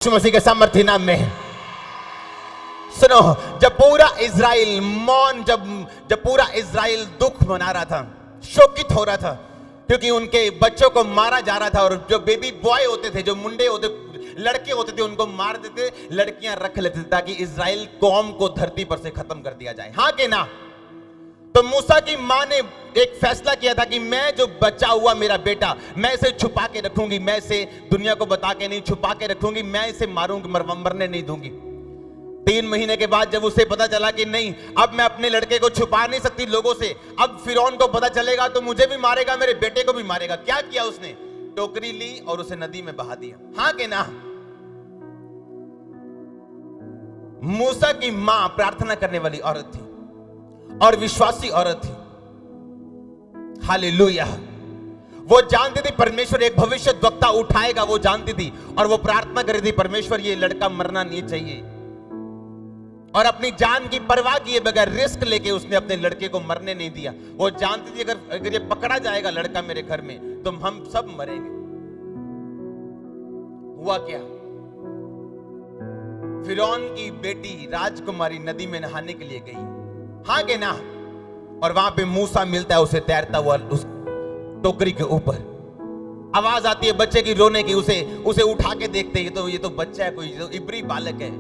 यीशु मसीह के सामर्थ्य नाम में सुनो, जब पूरा इज़राइल मौन, जब पूरा इज़राइल दुख मना रहा था, शोकित हो रहा था, क्योंकि उनके बच्चों को मारा जा रहा था, और जो बेबी बॉय होते थे, जो मुंडे होते, लड़के होते थे, उनको मार देते, लड़कियां रख लेते थे ताकि इज़राइल कौम को धरती पर से खत्म कर दिया जाए। हाँ कि ना? तो मूसा की मां ने एक फैसला किया था कि मैं जो बच्चा हुआ मेरा बेटा, मैं इसे छुपा के रखूंगी, मैं इसे दुनिया को बता के नहीं, छुपा के रखूंगी, मैं इसे मारूंगी, मरने नहीं दूंगी। 3 महीने के बाद जब उसे पता चला कि नहीं, अब मैं अपने लड़के को छुपा नहीं सकती लोगों से, अब फिरौन को पता चलेगा तो मुझे भी मारेगा, मेरे बेटे को भी मारेगा। क्या किया उसने? टोकरी ली और उसे नदी में बहा दिया। हाँ कि ना? मूसा की मां प्रार्थना करने वाली औरत थी और विश्वासी औरत थी। हालेलुया। वो जानती थी परमेश्वर एक भविष्यद्वक्ता उठाएगा, वो जानती थी, और वो प्रार्थना कर रही थी, परमेश्वर ये लड़का मरना नहीं चाहिए। और अपनी जान की परवाह किए बगैर, रिस्क लेके उसने अपने लड़के को मरने नहीं दिया। वो जानती थी अगर ये पकड़ा जाएगा लड़का मेरे घर में तो हम सब मरेंगे। हुआ क्या? फिरौन की बेटी राजकुमारी नदी में नहाने के लिए गई। हाँ कि ना? और वहां पे मूसा मिलता है उसे तैरता हुआ उस टोकरी के ऊपर। आवाज आती है बच्चे की रोने की, उसे उठा के देखते हैं, ये तो बच्चा है, कोई तो इब्री बालक है।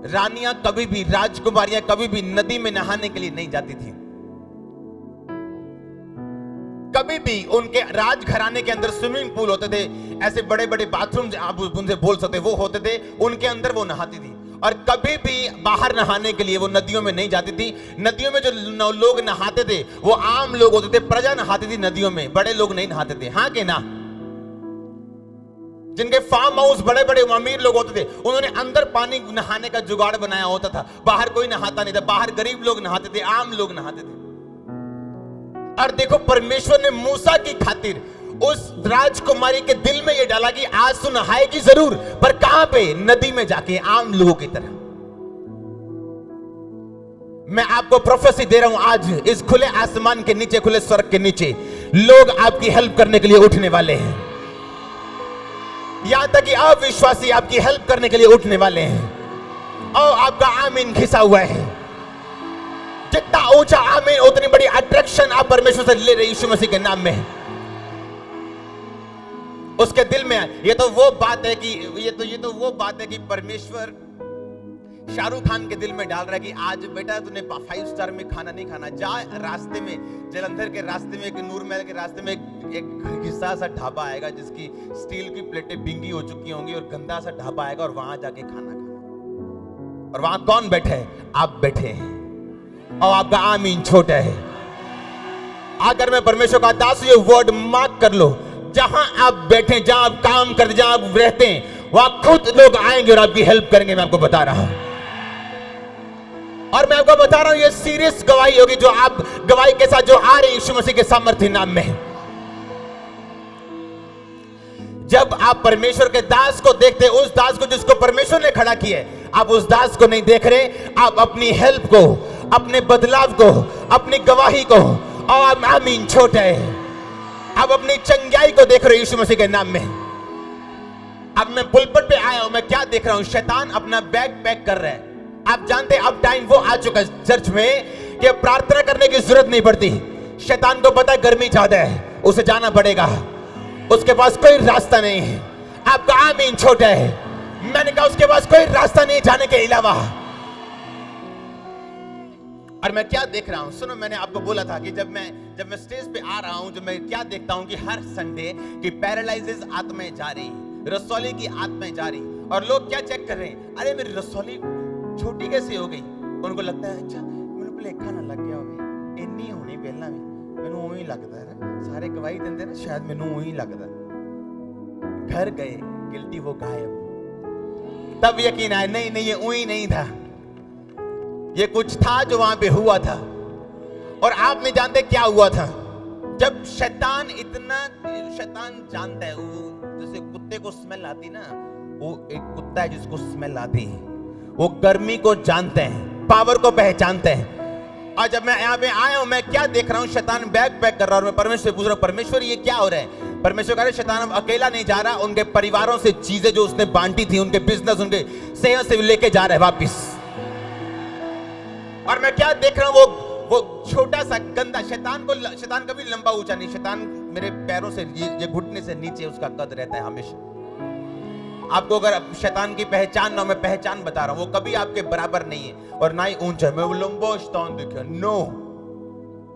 रानियां कभी भी, राजकुमारियां कभी भी नदी में नहाने के लिए नहीं जाती थी। कभी भी उनके राजघराने के अंदर स्विमिंग पूल होते थे, ऐसे बड़े बड़े बाथरूम आप उनसे बोल सकते, वो होते थे, उनके अंदर वो नहाती थी। और कभी भी बाहर नहाने के लिए वो नदियों में नहीं जाती थी। नदियों में जो लोग नहाते थे वो आम लोग होते थे, प्रजा नहाती थी नदियों में, बड़े लोग नहीं नहाते थे। हाँ कि ना? जिनके फार्म हाउस बड़े बड़े अमीर लोग होते थे, उन्होंने अंदर पानी नहाने का जुगाड़ बनाया होता था, बाहर कोई नहाता नहीं था, बाहर गरीब लोग नहाते थे, आम लोग नहाते थे। और देखो, परमेश्वर ने मूसा की खातिर उस राजकुमारी के दिल में यह डाला कि आज तो नहाएगी जरूर, पर कहां पे? नदी में जाके, आम लोगों की तरह। मैं आपको प्रोफेसी दे रहा हूं, आज इस खुले आसमान के नीचे, खुले स्वर्ग के नीचे लोग आपकी हेल्प करने के लिए उठने वाले हैं। यहां तक कि अविश्वासी आपकी हेल्प करने के लिए उठने वाले हैं। और आपका आमीन घिसा हुआ है। जितना ऊंचा आमीन, उतनी बड़ी अट्रैक्शन आप परमेश्वर से ले रहे यीशु मसीह के नाम में। उसके दिल में ये तो वो बात है कि ये तो वो बात है कि परमेश्वर शाहरुख खान के दिल में डाल रहा है कि आज बेटा तूने 5 स्टार में खाना नहीं खाना, जा रास्ते में, जलंधर के रास्ते में, नूर महल के रास्ते में एक घिसा सा ढाबा आएगा जिसकी स्टील की प्लेटें बिंगी हो चुकी होंगी, और गंदा सा ढाबा आएगा, और वहां जाके खाना खाना। और वहां कौन बैठे हैं? आप बैठे हैं, और आपका आमीन छोटा है। अगर मैं परमेश्वर का दास, ये वर्ड मार्क कर लो, जहां आप बैठे, जहां आप काम करते, जहां आप रहते हैं, वहां खुद लोग आएंगे और आपकी हेल्प करेंगे। मैं आपको बता रहा हूं, और मैं आपको बता रहा हूं, ये सीरियस गवाही होगी जो आप गवाही के साथ जो आ रहे हैं यीशु मसीह के सामर्थ्य नाम में। जब आप परमेश्वर के दास को देखते हैं, उस दास को जिसको परमेश्वर ने खड़ा किया है, आप उस दास को नहीं देख रहे, आप अपनी हेल्प को, अपने बदलाव को, अपनी गवाही को, और आमीन छोटा है, आप अपनी चंगाई को देख रहे हो यीशु मसीह के नाम में। अब मैं पुलपट पे आया हूं, मैं क्या देख रहा हूं? शैतान अपना बैग पैक कर रहा है। आप जानते हैं अब टाइम वो आ चुका है चर्च में कि प्रार्थना करने की जरूरत नहीं पड़ती। शैतान को पता है गर्मी ज्यादा है, उसे जाना पड़ेगा, उसके पास कोई रास्ता नहीं है। आपका आमीन छोटा है। मैंने कहा उसके पास कोई रास्ता नहीं जाने के अलावा। और मैं क्या देख रहा हूं? सुनो, मैंने आपको बोला था कि जब मैं स्टेज पे आ रहा हूं, जब मैं क्या देखता हूं कि हर संडे की पैरालाइजेस आत्माएं जा रही, रसौली की आत्माएं जा रही, और लोग क्या चेक कर रहे हैं? अरे मेरी रसौली छोटी कैसे हो गई? उनको लगता है अच्छा मैंने भुलेखा ना लग गया होवे, इन्नी होनी पहला भी मैनू उही लगता है ना, सारे गवाही देंदे ना, शायद मैनू उही लगता। घर गए, गिल्टी वो गायब। तब यकीन आया, नहीं ये उही नहीं था, ये कुछ था जो वहां पे हुआ था। और आप नहीं जानते क्या हुआ था। जब शैतान जानता है, वो जैसे कुत्ते को स्मेल आती ना, वो एक कुत्ता है जिसको स्मेल आती है, वो गर्मी को जानते हैं, पावर को पहचानते हैं। और जब मैं यहाँ पे आया हूं, मैं क्या देख रहा हूं? शैतान बैग पैक कर रहा हूं। मैं परमेश्वर से पूछ रहा हूं, परमेश्वर ये क्या हो रहा है? परमेश्वर कह रहे शैतान अब अकेला नहीं जा रहा, उनके परिवारों से चीजें जो उसने बांटी थी, उनके बिजनेस, उनके सेहत से लेके जा रहा है वापिस। और मैं क्या देख रहा हूं, वो छोटा सा गंदा शैतान कभी लंबा ऊंचा नहीं, शैतान मेरे पैरों से ये घुटने से नीचे उसका कद रहता है हमेशा। आपको अगर शैतान की पहचान ना, मैं पहचान बता रहा हूं, वो कभी आपके बराबर नहीं है और ना ही ऊंचा है। मैं वो लंबा शैतान देखा, नो,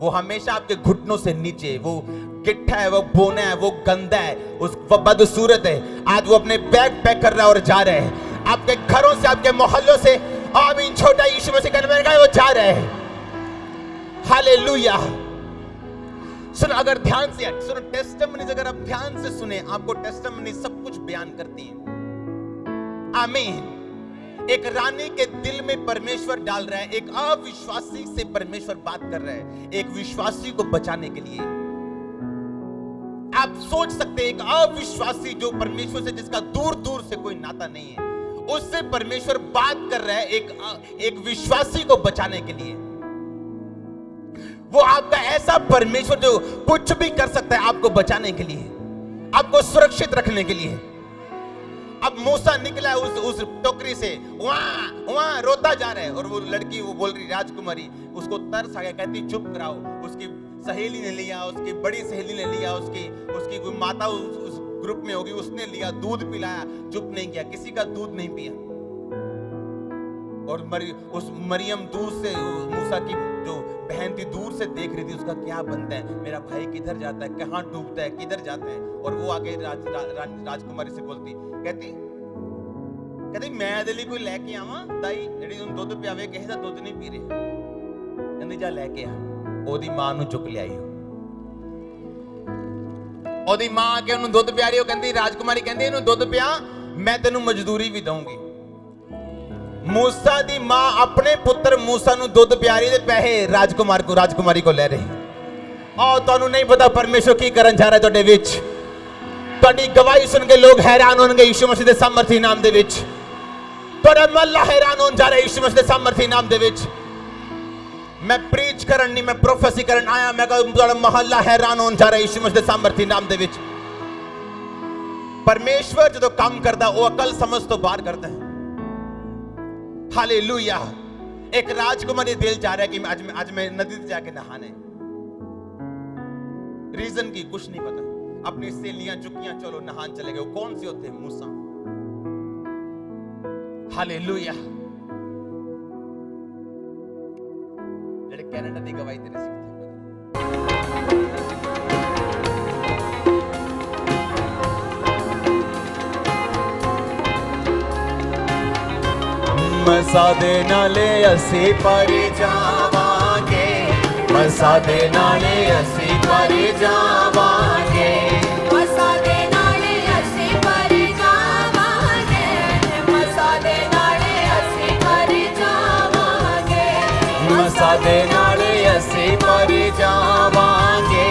वो हमेशा आपके घुटनों से नीचे, वो गिट्ठा है, वो बोना है, वो गंदा है, वो बदसूरत है। आज वो अपने बैग पैक कर रहा है और जा रहा है आपके घरों से, आपके मोहल्लों से। आमीन। छोटा यीशु मसीह कहने लगा वो जा रहा है। हालेलुया। सुनो, अगर ध्यान से सुनो, टेस्टिमनीज अगर आप ध्यान से सुने, आपको टेस्टिमनी सब कुछ बयान करती है। आमीन। एक रानी के दिल में परमेश्वर डाल रहा है, एक अविश्वासी से परमेश्वर बात कर रहा है, एक विश्वासी को बचाने के लिए। आप सोच सकते हैं, एक अविश्वासी जो परमेश्वर से, जिसका दूर दूर से कोई नाता नहीं है, उससे परमेश्वर बात कर रहा है एक विश्वासी को बचाने के लिए। वो आपका ऐसा परमेश्वर जो कुछ भी कर सकता है आपको बचाने के लिए, आपको सुरक्षित रखने के लिए। अब मूसा निकला है उस टोकरी से, वहां रोता जा रहा है, और वो लड़की, वो बोल रही राजकुमारी, उसको तरस आ गया, कहती चुप कराओ। उसकी सहेली ने लिया, उसकी बड़ी सहेली ने लिया, उसकी कोई माता उस ग्रुप में होगी, उसने लिया, दूध पिलाया, चुप नहीं किया, किसी का दूध नहीं पिया। और उस मरियम दूर से, मूसा की जो बहन थी, दूर से देख रही थी उसका क्या बनता है, मेरा भाई किधर जाता है, कहां डूबता है, किधर जाता है। और वो आगे राजकुमारी से बोलती, कहती मैं दिल्ली कोई लेके आवा ताई ਜਿਹੜੀ ਉਹਨੂੰ ਦੁੱਧ ਪਿਆਵੇ, ਕਿਸੇ ਦਾ ਦੁੱਧ ਨਹੀਂ ਪੀ ਰਹੀ। ਕਹਿੰਦੀ ਜਾ ਲੈ ਕੇ ਆ। ਉਹਦੀ ਮਾਂ ਨੂੰ ਚੁੱਕ ਲਿਆਈ। ਉਹਦੀ ਮਾਂ ਆ ਕੇ ਉਹਨੂੰ ਦੁੱਧ ਪਿਆ ਰਹੀ, ਉਹ ਕਹਿੰਦੀ, ਰਾਜकुमारी ਕਹਿੰਦੀ ਇਹਨੂੰ ਦੁੱਧ ਪਿਆ, ਮੈਂ ਤੈਨੂੰ ਮਜ਼ਦੂਰੀ ਵੀ ਦਊਂਗੀ। मूसा दी मां अपने पुत्र मूसा ਨੂੰ ਦੁੱਧ ਪਿਆ ਰਹੀ ਤੇ ਪੈਸੇ ਰਾਜकुमारी को ਲੈ ਰਹੀ। और ਤੁਹਾਨੂੰ नहीं पता परमेश्वर की ਕਰਨ ਜਾ ਰਿਹਾ ਤੁਹਾਡੇ ਵਿੱਚ। ਤੁਹਾਡੀ ਗਵਾਹੀ ਸੁਣ ਕੇ ਲੋਕ हैरान ਹੋਣਗੇ ਯਿਸੂ ਮਸੀਹ ਦੇ ਸਾਮਰਥੀ ਨਾਮ ਦੇ ਵਿੱਚ। ਤੁਹਾਡਾ ਮਹੱਲਾ हैरान ਹੋਣ ਜਾ ਰਿਹਾ ਯਿਸੂ ਮਸੀਹ ਦੇ ਸਾਮਰਥੀ ਨਾਮ ਦੇ ਵਿੱਚ। मैं प्रीच करन नहीं, मैं प्रोफेसी करन आया। मैं ਤੁਹਾਡਾ ਮਹੱਲਾ हैरान ਹੋਣ ਜਾ ਰਿਹਾ ਯਿਸੂ ਮਸੀਹ ਦੇ ਸਾਮਰਥੀ ਨਾਮ ਦੇ ਵਿੱਚ। परमेश्वर ਜਦੋਂ ਕੰਮ ਕਰਦਾ ਉਹ ਅਕਲ ਸਮਝ ਤੋਂ ਬਾਹਰ ਕਰਦਾ है। हालेलुया। एक राजकुमारी दिल चाह रहा है कि आज मैं नदी से जाके नहाने। रीजन की कुछ नहीं पता, अपनी सहेलियां चुकियां, चलो नहान चले गए। कौन से होते? मूसा। हालेलुया। जेडे कनाडा दी गवाही तेरे सीखते मसा दे नाले असी परी जावांगे, मसा दे नाले असी परी जावांगे, मसा दे नाले असी परी जावांगे, मसा दे नाले असी परी जावांगे, मसा दे नाले असी परी जावांगे,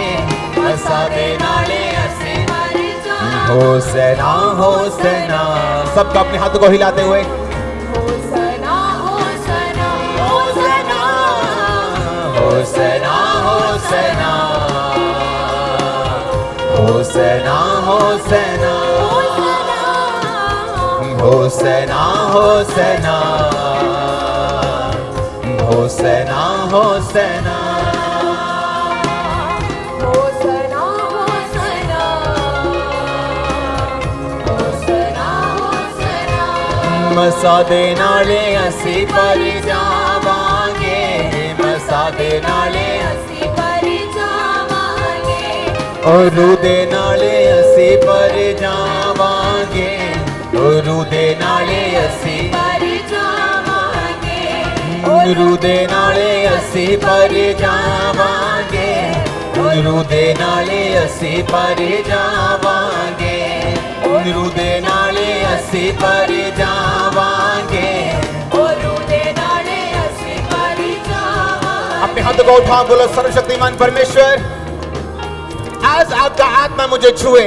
मसा दे नाले असी परी जावांगे। होसना होसना, सबका अपने हाथों को हिलाते हुए होसना होसना होसना होसना होसना होसना होसना होसना होसना होसना होसना मसा दे नाले असी परी जावांगे, मसा दे नाले असी परी जावांगे, और दे नाले असी परी जावांगे, और दे नाले असी परी जावांगे, और दे नाले असी परी जावांगे, और दे नाले असी परी जावांगे, और दे नाले असी परी जावांगे, और दे नाले असी परी जावांगे। अपने हाथों को उठा, बोलो सर्वशक्तिमान परमेश्वर, आज आपका आत्मा मुझे छुए।